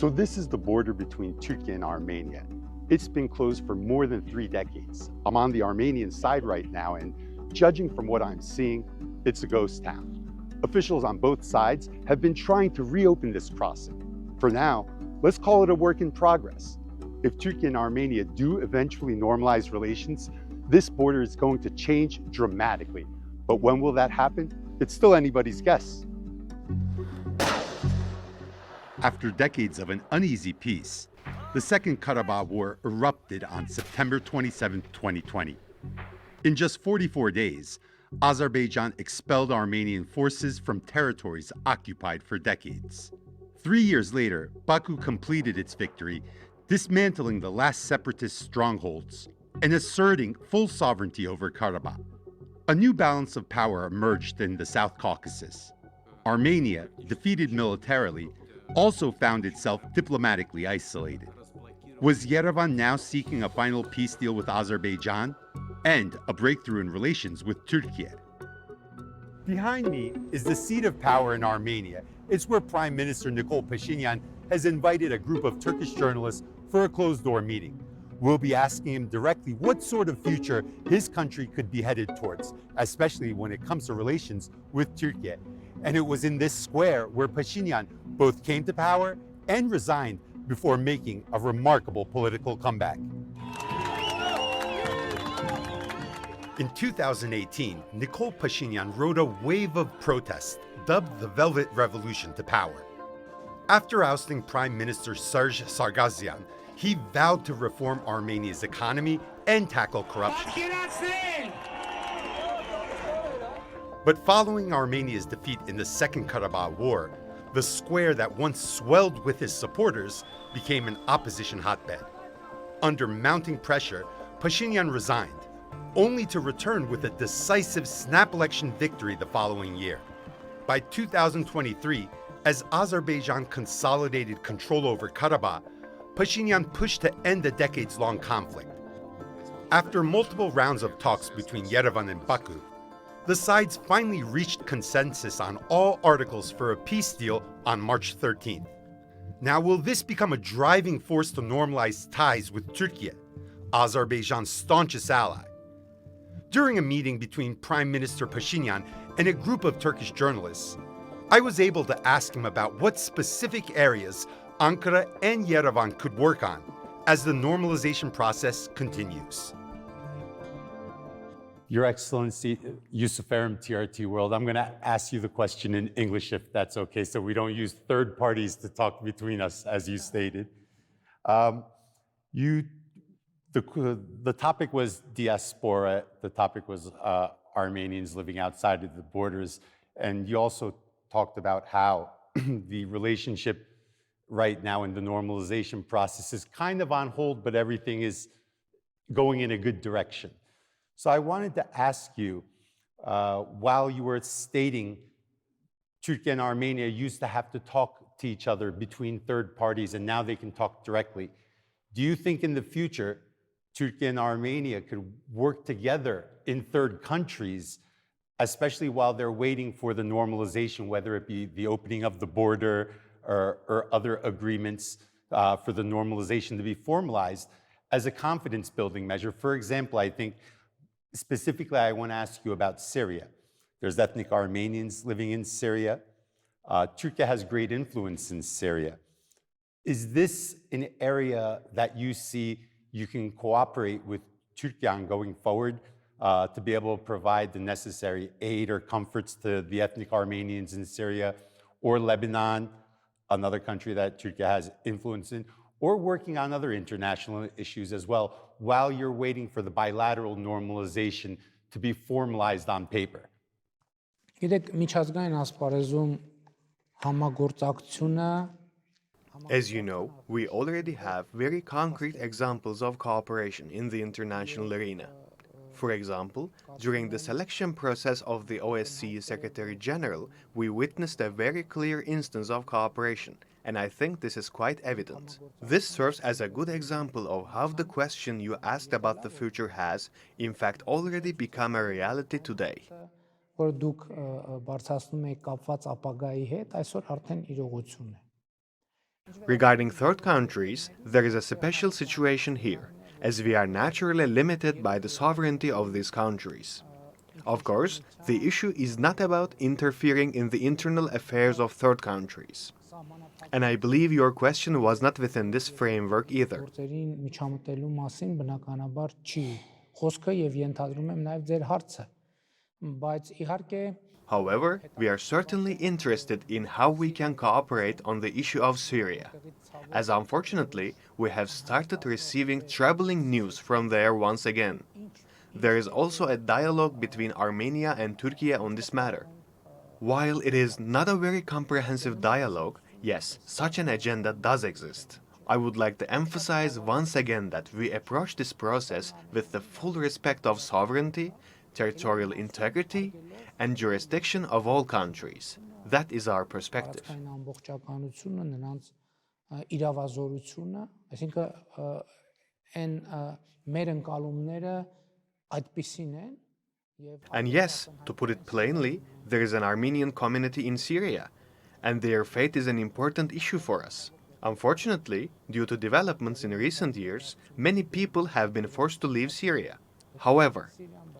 So this is the border between Turkey and Armenia. It's been closed for more than 3 decades. I'm on the Armenian side right now, and judging from what I'm seeing, it's a ghost town. Officials on both sides have been trying to reopen this crossing. For now, let's call it a work in progress. If Turkey and Armenia do eventually normalize relations, this border is going to change dramatically. But when will that happen? It's still anybody's guess. After decades of an uneasy peace, the Second Karabakh War erupted on September 27, 2020. In just 44 days, Azerbaijan expelled Armenian forces from territories occupied for decades. 3 years later, Baku completed its victory, dismantling the last separatist strongholds and asserting full sovereignty over Karabakh. A new balance of power emerged in the South Caucasus. Armenia, defeated militarily, also found itself diplomatically isolated. Was Yerevan now seeking a final peace deal with Azerbaijan and a breakthrough in relations with Türkiye? Behind me is the seat of power in Armenia. It's where Prime Minister Nikol Pashinyan has invited a group of Turkish journalists for a closed-door meeting. We'll be asking him directly what sort of future his country could be headed towards, especially when it comes to relations with Türkiye. And it was in this square where Pashinyan both came to power and resigned before making a remarkable political comeback. In 2018, Nikol Pashinyan rode a wave of protest, dubbed the Velvet Revolution, to power. After ousting Prime Minister Serge Sargsyan, he vowed to reform Armenia's economy and tackle corruption. But following Armenia's defeat in the Second Karabakh War, the square that once swelled with his supporters became an opposition hotbed. Under mounting pressure, Pashinyan resigned, only to return with a decisive snap election victory the following year. By 2023, as Azerbaijan consolidated control over Karabakh, Pashinyan pushed to end the decades-long conflict. After multiple rounds of talks between Yerevan and Baku, the sides finally reached consensus on all articles for a peace deal on March 13th. Now, will this become a driving force to normalize ties with Türkiye, Azerbaijan's staunchest ally? During a meeting between Prime Minister Pashinyan and a group of Turkish journalists, I was able to ask him about what specific areas Ankara and Yerevan could work on as the normalization process continues. Your Excellency, Yusuf Erim, TRT World, I'm going to ask you the question in English, if that's okay, so we don't use third parties to talk between us, as you stated. The topic was diaspora, the topic was Armenians living outside of the borders, and you also talked about how the relationship right now in the normalization process is kind of on hold, but everything is going in a good direction. So I wanted to ask you, while you were stating Turkey and Armenia used to have to talk to each other between third parties, and now they can talk directly, do you think in the future Turkey and Armenia could work together in third countries, especially while they're waiting for the normalization, whether it be the opening of the border or other agreements for the normalization to be formalized as a confidence-building measure? For example, I think specifically I want to ask you about Syria. There's ethnic Armenians living in Syria. Turkey has great influence in Syria. Is this an area that you see you can cooperate with Turkey on going forward to be able to provide the necessary aid or comforts to the ethnic Armenians in Syria, or Lebanon, another country that Turkey has influence in, or working on other international issues as well, while you're waiting for the bilateral normalization to be formalized on paper? Գիտեք, միջազգային ասպարեզում համագործակցությունը As you know, we already have very concrete examples of cooperation in the international arena. For example, during the selection process of the OSCE Secretary General, we witnessed a very clear instance of cooperation, and I think this is quite evident. This serves as a good example of how the question you asked about the future has, in fact, already become a reality today. որ դուք բարձրացնում եք կապված ապագայի հետ, այսօր արդեն իրողություն է։ Regarding third countries, there is a special situation here, as we are naturally limited by the sovereignty of these countries. Of course, the issue is not about interfering in the internal affairs of third countries. And I believe your question was not within this framework either. Գործերին միջամտելու մասին բնականաբար չի խոսքը եւ ենթադրում եմ նաեւ ձեր հարցը, բայց իհարկե However, we are certainly interested in how we can cooperate on the issue of Syria, as unfortunately we have started receiving troubling news from there once again. There is also a dialogue between Armenia and Turkey on this matter. While it is not a very comprehensive dialogue, yes, such an agenda does exist. I would like to emphasize once again that we approach this process with the full respect of sovereignty, territorial integrity, and jurisdiction of all countries. That is our perspective. Տարածքային ամբողջականությունը, նրանց իրավազորությունը, այսինքն այն մեր ընկալումները այդպիսին են եւ And yes, to put it plainly, there is an Armenian community in Syria, and their fate is an important issue for us. Unfortunately, due to developments in recent years, many people have been forced to leave Syria. However,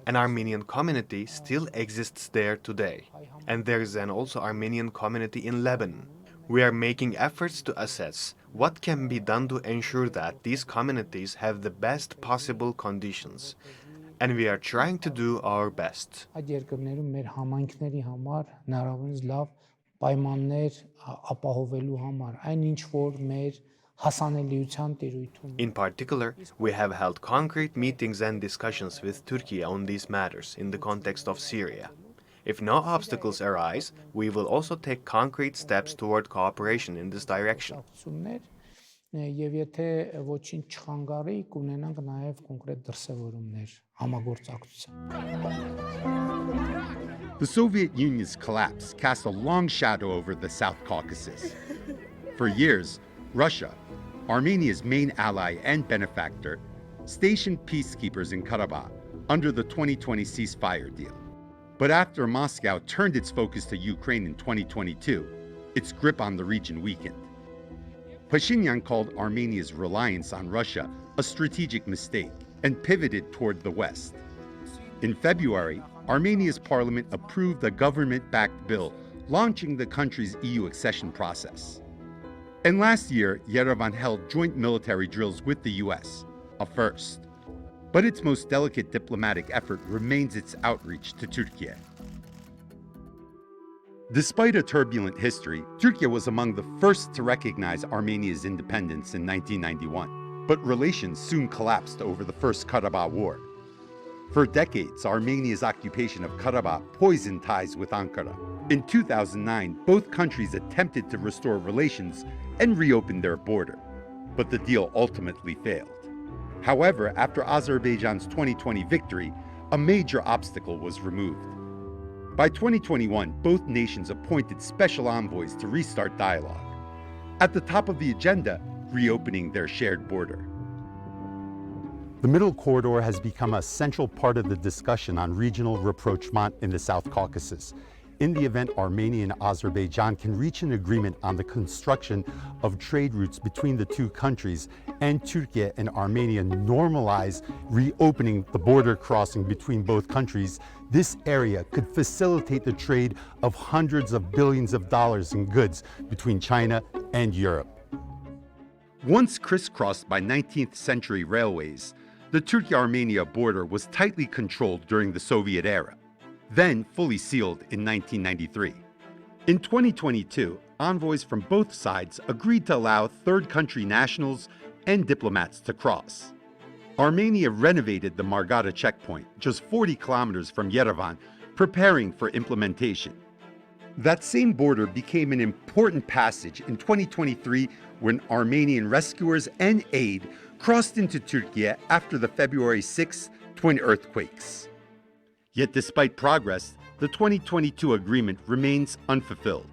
an Armenian community still exists there today, and there is an also Armenian community in Lebanon. We are making efforts to assess what can be done to ensure that these communities have the best possible conditions, and we are trying to do our best. այդ երկրներում մեր համայնքների համար հնարավորինս լավ պայմաններ ապահովելու համար, այնինչ որ մեր հասանելիության տիրույթում In particular, we have held concrete meetings and discussions with Turkey on these matters in the context of Syria. If no obstacles arise, we will also take concrete steps toward cooperation in this direction. եւ եթե ոչինչ չխանգարի, կունենանք նաեւ կոնկրետ դրսեւորումներ համագործակցության. The Soviet Union's collapse cast a long shadow over the South Caucasus. For years, Russia, Armenia's main ally and benefactor, stationed peacekeepers in Karabakh under the 2020 ceasefire deal. But after Moscow turned its focus to Ukraine in 2022, its grip on the region weakened. Pashinyan called Armenia's reliance on Russia a strategic mistake and pivoted toward the West. In February, Armenia's parliament approved a government-backed bill launching the country's EU accession process. And last year, Yerevan held joint military drills with the US, a first. But its most delicate diplomatic effort remains its outreach to Türkiye. Despite a turbulent history, Türkiye was among the first to recognize Armenia's independence in 1991. But relations soon collapsed over the First Karabakh War. For decades, Armenia's occupation of Karabakh poisoned ties with Ankara. In 2009, both countries attempted to restore relations and reopen their border, but the deal ultimately failed. However, after Azerbaijan's 2020 victory, a major obstacle was removed. By 2021, both nations appointed special envoys to restart dialogue. At the top of the agenda, reopening their shared border. The Middle Corridor has become a central part of the discussion on regional rapprochement in the South Caucasus. In the event Armenia and Azerbaijan can reach an agreement on the construction of trade routes between the two countries, and Türkiye and Armenia normalize reopening the border crossing between both countries, this area could facilitate the trade of hundreds of billions of dollars in goods between China and Europe. Once crisscrossed by 19th century railways, the Turkey-Armenia border was tightly controlled during the Soviet era, then fully sealed in 1993. In 2022, envoys from both sides agreed to allow third country nationals and diplomats to cross. Armenia renovated the Margata checkpoint, just 40 kilometers from Yerevan, preparing for implementation. That same border became an important passage in 2023 when Armenian rescuers and aid crossed into Türkiye after the February 6 twin earthquakes. Yet despite progress, the 2022 agreement remains unfulfilled.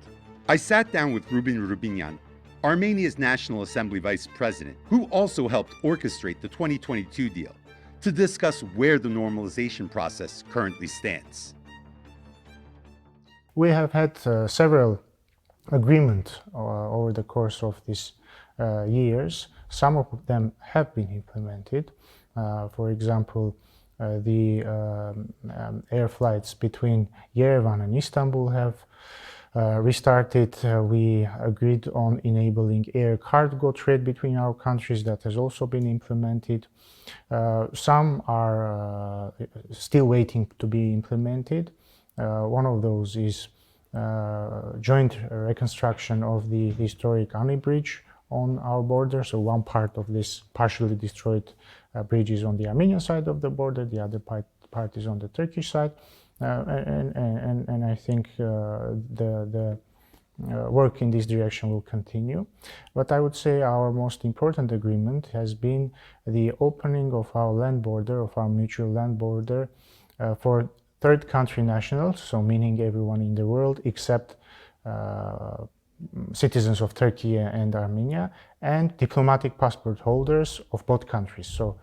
I sat down with Ruben Rubinyan, Armenia's National Assembly Vice President, who also helped orchestrate the 2022 deal, to discuss where the normalization process currently stands. We have had several agreements over the course of this years. Some of them have been implemented. For example, the air flights between Yerevan and Istanbul have restarted. We agreed on enabling air cargo trade between our countries. That has also been implemented. Some are still waiting to be implemented. One of those is joint reconstruction of the historic Ani Bridge on our border. So one part of this partially destroyed bridge is on the Armenian side of the border, the other part is on the Turkish side. And I think the work in this direction will continue. But I would say our most important agreement has been the opening of our land border, of our mutual land border, for third country nationals, so meaning everyone in the world except citizens of Turkey and Armenia, and diplomatic passport holders of both countries. So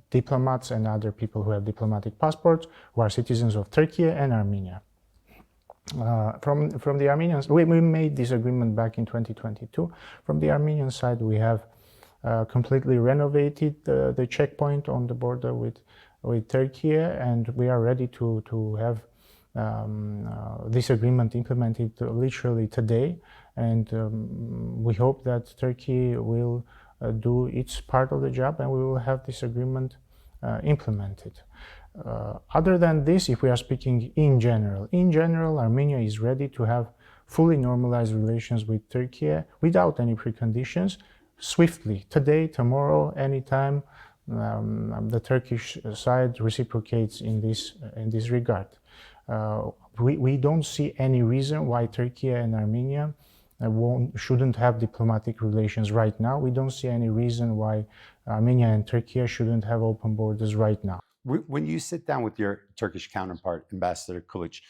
diplomats and other people who have diplomatic passports who are citizens of Turkey and Armenia. From the Armenians, we made this agreement back in 2022. From the Armenian side, we have completely renovated the checkpoint on the border with Turkey, and we are ready to have this agreement implemented literally today. And we hope that Turkey will do its part of the job, and we will have this agreement implemented. Other than this, if we are speaking in general, Armenia is ready to have fully normalized relations with Turkey without any preconditions, swiftly, today, tomorrow, anytime. The Turkish side reciprocates in this regard. We don't see any reason why Turkey and Armenia shouldn't have diplomatic relations right now. We don't see any reason why Armenia and Turkey shouldn't have open borders right now. When you sit down with your Turkish counterpart, Ambassador Kılıç,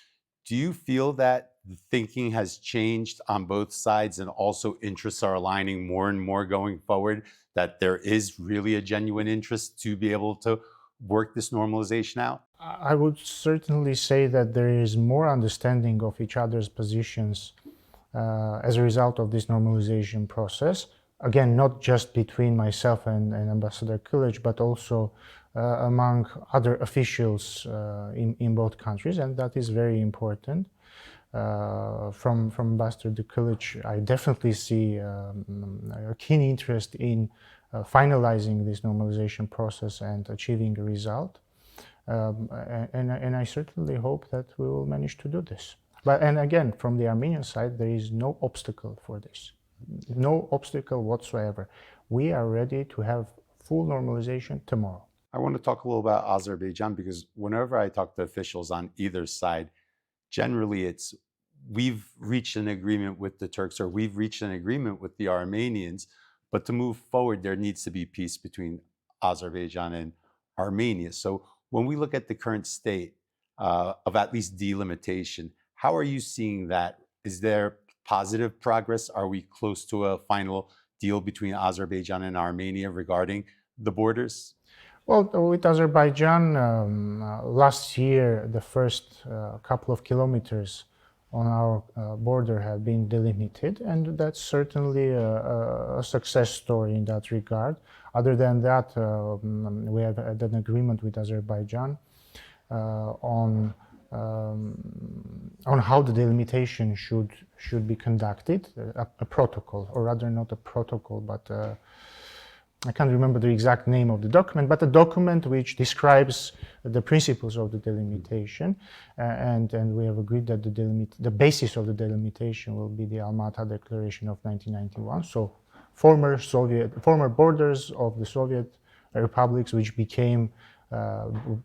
do you feel that the thinking has changed on both sides and also interests are aligning more and more going forward, that there is really a genuine interest to be able to work this normalization out? I would certainly say that there is more understanding of each other's positions as a result of this normalization process. Again, not just between myself and Ambassador Kılıç, but also among other officials in both countries, and that is very important. From Ambassador Kılıç, I definitely see a keen interest in finalizing this normalization process and achieving a result. And I certainly hope that we will manage to do this. And again, from the Armenian side, there is no obstacle for this. No obstacle whatsoever. We are ready to have full normalization tomorrow. I want to talk a little about Azerbaijan, because whenever I talk to officials on either side, generally it's we've reached an agreement with the Turks or we've reached an agreement with the Armenians, but to move forward, there needs to be peace between Azerbaijan and Armenia. So when we look at the current state of at least delimitation, how are you seeing that? Is there positive progress? Are we close to a final deal between Azerbaijan and Armenia regarding the borders? Well, with Azerbaijan, last year, the first couple of kilometers on our border have been delimited, and that's certainly a success story in that regard. Other than that, we have had an agreement with Azerbaijan on how the delimitation should be conducted, a protocol, or rather not a protocol, but I can't remember the exact name of the document, but a document which describes the principles of the delimitation, and we have agreed that the basis of the delimitation will be the Almaty Declaration of 1991. So former borders of the Soviet republics, which became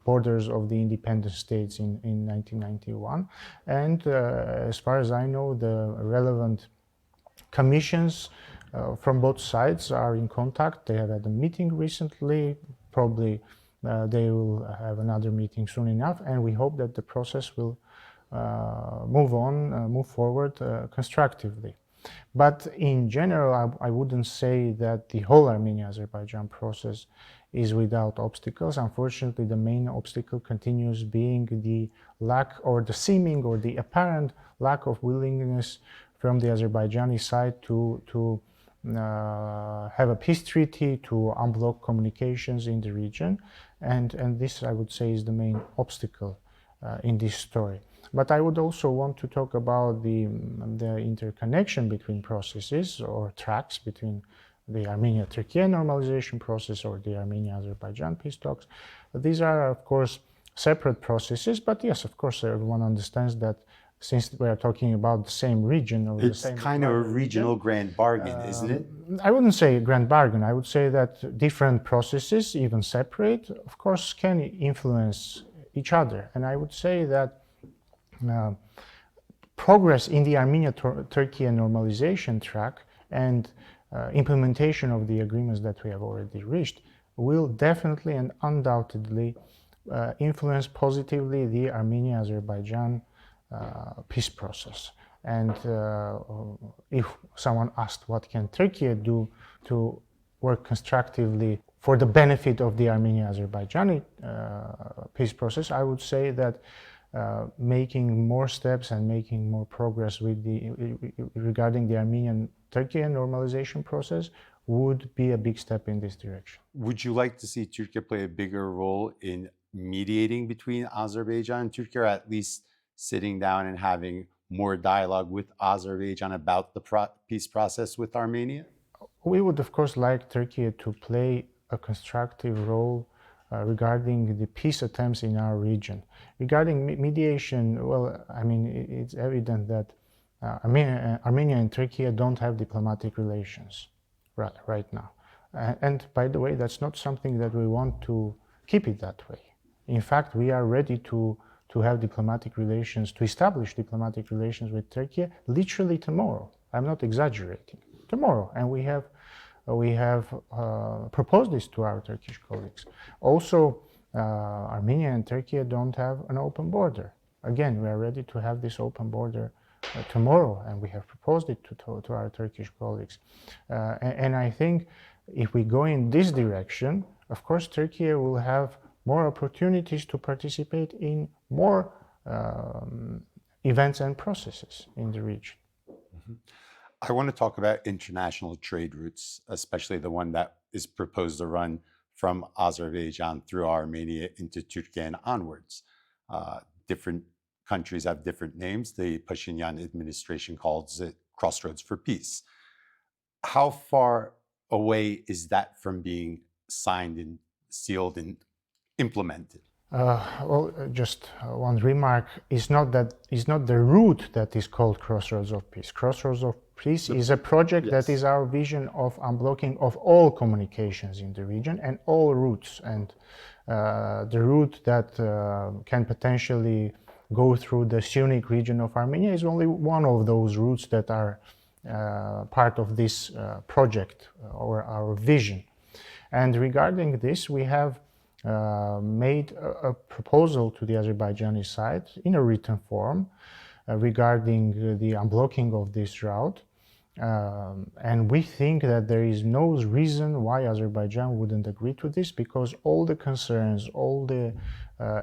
borders of the independent states in 1991. And as far as I know, the relevant commissions from both sides are in contact. They have had a meeting recently. Probably they will have another meeting soon enough, and we hope that the process will move forward constructively. But in general, I wouldn't say that the whole Armenia-Azerbaijan process is without obstacles. Unfortunately, the main obstacle continues being the lack, or the seeming, or the apparent lack of willingness from the Azerbaijani side to have a peace treaty to unblock communications in the region, and this, I would say, is the main obstacle in this story. But I would also want to talk about the interconnection between processes or tracks between the Armenia-Turkey normalization process or the Armenia-Azerbaijan peace talks. These are, of course, separate processes, but yes, of course, everyone understands that since we are talking about the same region or the same... It's kind of a regional grand bargain, isn't it? I wouldn't say a grand bargain. I would say that different processes, even separate, of course, can influence each other. And I would say that progress in the Armenia-Turkey normalization track and implementation of the agreements that we have already reached will definitely and undoubtedly influence positively the Armenia-Azerbaijan peace process. And if someone asked what can Turkey do to work constructively for the benefit of the Armenia-Azerbaijani peace process, I would say that making more steps and making more progress with regarding the Armenian-Turkey normalization process would be a big step in this direction. Would you like to see Turkey play a bigger role in mediating between Azerbaijan and Turkey, or at least sitting down and having more dialogue with Azerbaijan about the peace process with Armenia? We would, of course, like Turkey to play a constructive role regarding the peace attempts in our region. Regarding mediation, well, I mean, it's evident that Armenia and Turkey don't have diplomatic relations right now. And by the way, that's not something that we want to keep it that way. In fact, we are ready to have diplomatic relations, to establish diplomatic relations with Turkey literally tomorrow. I'm not exaggerating. Tomorrow. And we have proposed this to our Turkish colleagues. Also, Armenia and Turkey don't have an open border. Again, we are ready to have this open border tomorrow, and we have proposed it to our Turkish colleagues. And I think if we go in this direction, of course, Turkey will have more opportunities to participate in more events and processes in the region. Mm-hmm. I want to talk about international trade routes, especially the one that is proposed to run from Azerbaijan through Armenia into Turkey and onwards. Different countries have different names. The Pashinyan administration calls it Crossroads for Peace. How far away is that from being signed and sealed and implemented? Well, just one remark. It's not the route that is called Crossroads of Peace. Crossroads of Peace is a project that is our vision of unblocking of all communications in the region and all routes. And the route that can potentially go through the Syunik region of Armenia is only one of those routes that are part of this project or our vision. And regarding this, we have made a proposal to the Azerbaijani side in a written form regarding the unblocking of this route. And we think that there is no reason why Azerbaijan wouldn't agree to this, because all the concerns, all the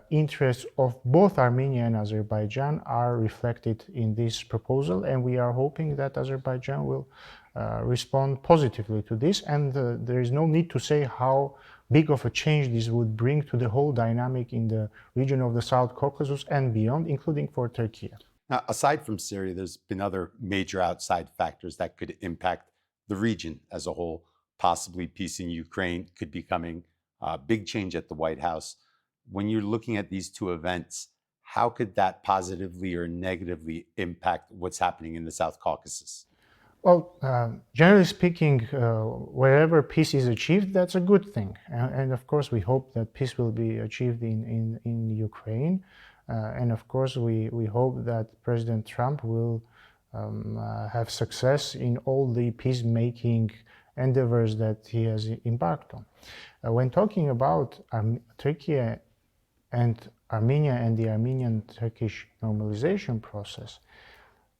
interests of both Armenia and Azerbaijan are reflected in this proposal, and we are hoping that Azerbaijan will respond positively to this, and there is no need to say how big of a change this would bring to the whole dynamic in the region of the South Caucasus and beyond, including for Turkey. Now, aside from Syria, there's been other major outside factors that could impact the region as a whole. Possibly peace in Ukraine could be coming, big change at the White House. When you're looking at these two events, how could that positively or negatively impact what's happening in the South Caucasus? Well, generally speaking, wherever peace is achieved, that's a good thing. And of course, we hope that peace will be achieved in Ukraine. And of course, we hope that President Trump will have success in all the peacemaking endeavors that he has embarked on. When talking about Turkey and Armenia and the Armenian-Turkish normalization process,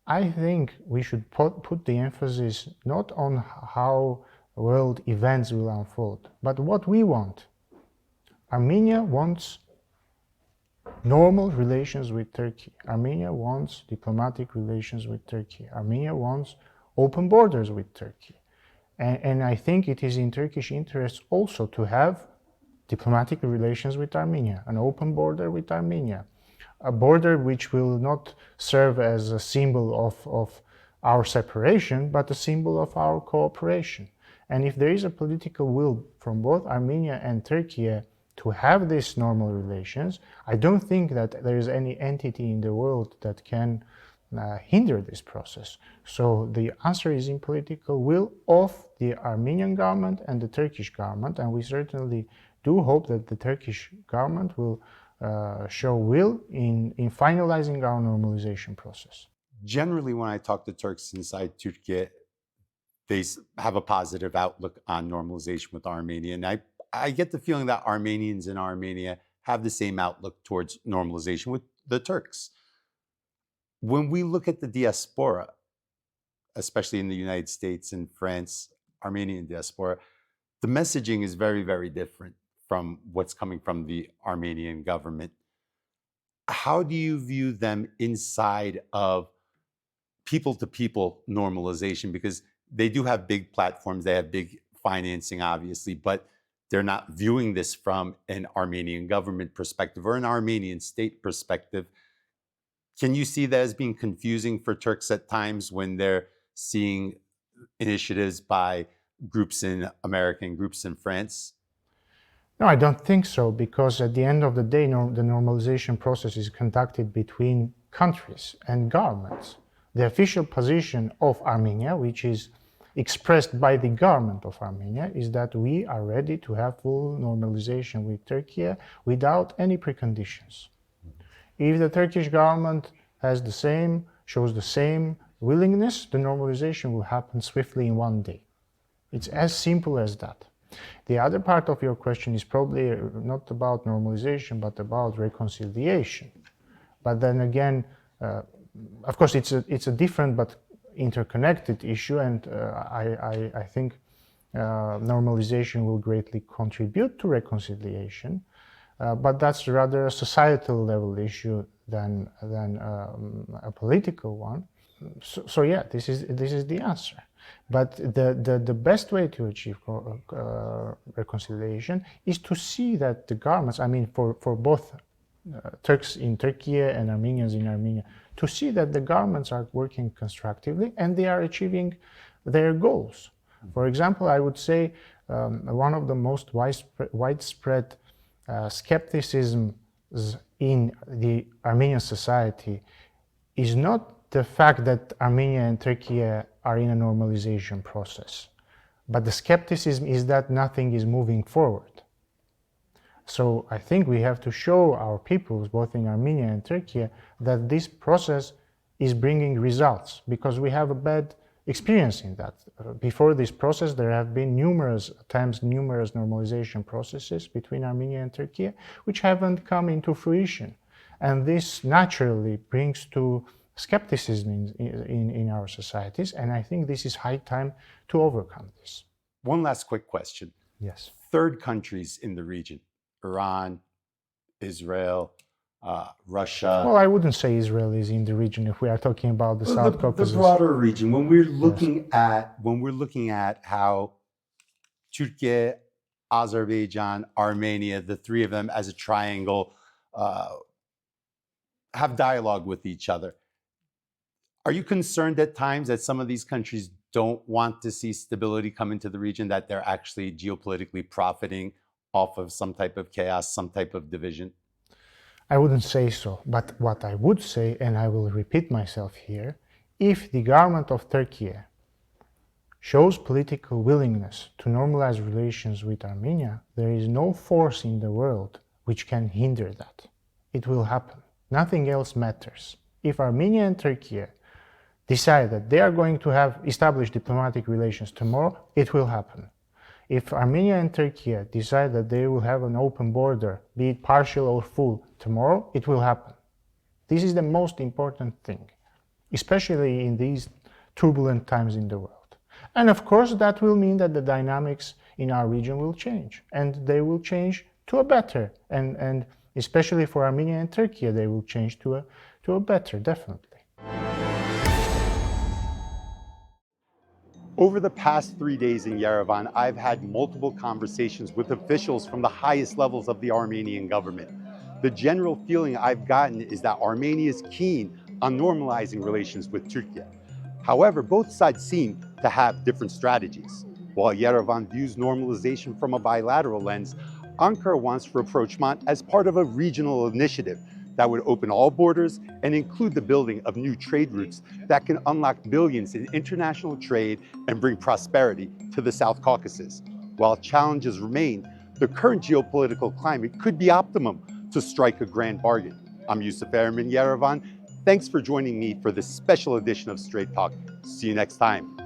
I think we should put the emphasis not on how world events will unfold, but what we want. Armenia wants normal relations with Turkey. Armenia wants diplomatic relations with Turkey. Armenia wants open borders with Turkey. And I think it is in Turkish interest also to have diplomatic relations with Armenia, an open border with Armenia, a border which will not serve as a symbol of our separation, but a symbol of our cooperation. And if there is a political will from both Armenia and Turkey to have these normal relations, I don't think that there is any entity in the world that can hinder this process. So the answer is in political will of the Armenian government and the Turkish government, and we certainly do hope that the Turkish government will show will in finalizing our normalization process. Generally, when I talk to Turks inside Türkiye, they have a positive outlook on normalization with Armenia. And I get the feeling that Armenians in Armenia have the same outlook towards normalization with the Turks. When we look at the diaspora, especially in the United States and France, Armenian diaspora, the messaging is very, very different from what's coming from the Armenian government. How do you view them inside of people-to-people normalization? Because they do have big platforms, they have big financing, obviously, but they're not viewing this from an Armenian government perspective or an Armenian state perspective. Can you see that as being confusing for Turks at times when they're seeing initiatives by groups in America and groups in France? No, I don't think so, because at the end of the day, the normalization process is conducted between countries and governments. The official position of Armenia, which is expressed by the government of Armenia, is that we are ready to have full normalization with Turkey without any preconditions. If the Turkish government shows the same willingness, the normalization will happen swiftly in one day. It's as simple as that. The other part of your question is probably not about normalization, but about reconciliation. But then again, of course, it's a different but interconnected issue, and I think normalization will greatly contribute to reconciliation. But that's rather a societal level issue than a political one. So yeah, this is the answer. But the best way to achieve reconciliation is to see that the governments, I mean, for both Turks in Turkey and Armenians in Armenia, to see that the governments are working constructively and they are achieving their goals. For example, I would say one of the most widespread skepticisms in the Armenian society is not the fact that Armenia and Turkey are in a normalization process, but the skepticism is that nothing is moving forward. So I think we have to show our peoples, both in Armenia and Turkey, that this process is bringing results, because we have a bad experience in that. Before this process, there have been numerous normalization processes between Armenia and Turkey, which haven't come into fruition. And this naturally brings to skepticism in our societies, and I think this is high time to overcome this. One last quick question. Yes. Third countries in the region, Iran, Israel, Russia. Well, I wouldn't say Israel is in the region if we are talking about the South Caucasus. The broader region. When we're looking at how Türkiye, Azerbaijan, Armenia, the three of them as a triangle, have dialogue with each other. Are you concerned at times that some of these countries don't want to see stability come into the region, that they're actually geopolitically profiting off of some type of chaos, some type of division? I wouldn't say so, but what I would say, and I will repeat myself here, if the government of Turkey shows political willingness to normalize relations with Armenia, there is no force in the world which can hinder that. It will happen. Nothing else matters. If Armenia and Turkey decide that they are going to have established diplomatic relations tomorrow, it will happen. If Armenia and Turkey decide that they will have an open border, be it partial or full, tomorrow, it will happen. This is the most important thing, especially in these turbulent times in the world. And of course, that will mean that the dynamics in our region will change, and they will change to a better. And especially for Armenia and Turkey, they will change to a better, definitely. Over the past 3 days in Yerevan, I've had multiple conversations with officials from the highest levels of the Armenian government. The general feeling I've gotten is that Armenia is keen on normalizing relations with Türkiye. However, both sides seem to have different strategies. While Yerevan views normalization from a bilateral lens, Ankara wants to approach Mont as part of a regional initiative that would open all borders and include the building of new trade routes that can unlock billions in international trade and bring prosperity to the South Caucasus. While challenges remain, the current geopolitical climate could be optimum to strike a grand bargain. I'm Yusuf Erman, Yerevan. Thanks for joining me for this special edition of Strait Talk. See you next time.